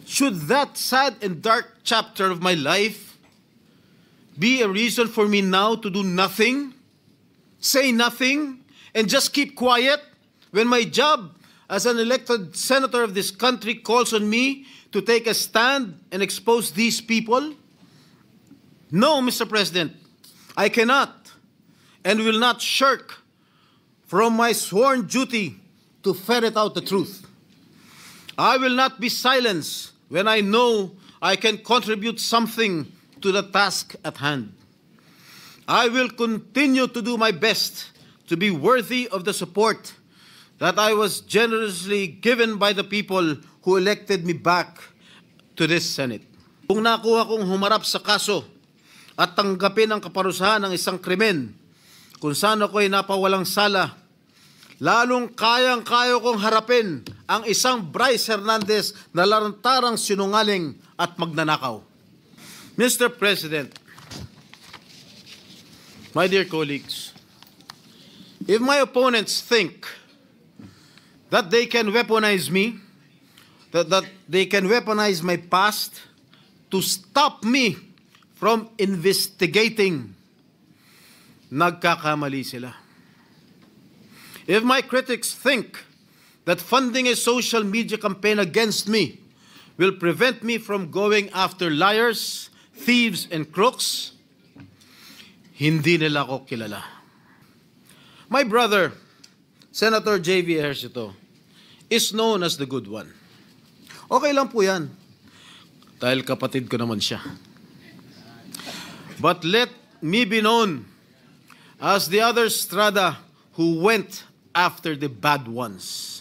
Should that sad and dark chapter of my life be a reason for me now to do nothing, say nothing, and just keep quiet when my job as an elected senator of this country calls on me to take a stand and expose these people? No, Mr. President, I cannot and will not shirk from my sworn duty to ferret out the truth. I will not be silenced when I know I can contribute something to the task at hand. I will continue to do my best to be worthy of the support that I was generously given by the people who elected me back to this Senate. Kung nakuha kong humarap sa kaso at tanggapin ang kaparusahan ng isang krimen kung saan ako'y napawalang sala, lalong kayang-kaya kong harapin ang isang Bryce Hernandez na lantarang sinungaling at magnanakaw. Mr. President, my dear colleagues, if my opponents think that they can weaponize me, that they can weaponize my past to stop me from investigating, nagkakamali sila. If my critics think that funding a social media campaign against me will prevent me from going after liars, thieves, and crooks, hindi nila ako kilala. My brother, Senator J.V. Ejercito, is known as the good one. Okay lang po yan, dahil kapatid ko naman siya. But let me be known as the other Strada who went after the bad ones.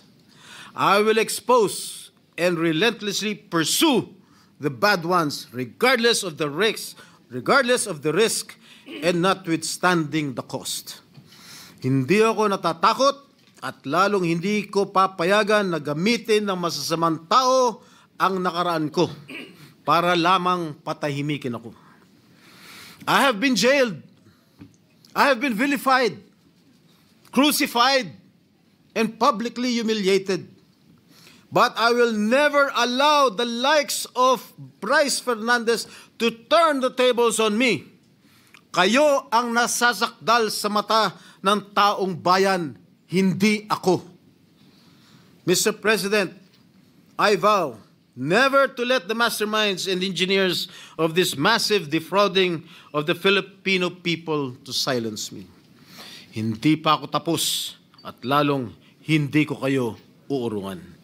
I will expose and relentlessly pursue the bad ones regardless of the risk, and notwithstanding the cost. Hindi ako natatakot at lalong hindi ko papayagan na gamitin ng masasamang tao ang nakaraan ko para lamang patahimikin ako. I have been jailed. I have been vilified, crucified, and publicly humiliated. But I will never allow the likes of Bryce Hernandez to turn the tables on me. Kayo ang nasasakdal sa mata ng taong bayan, hindi ako. Mr. President, I vow never to let the masterminds and engineers of this massive defrauding of the Filipino people to silence me. Hindi pa ako tapos at lalong hindi ko kayo uurungan.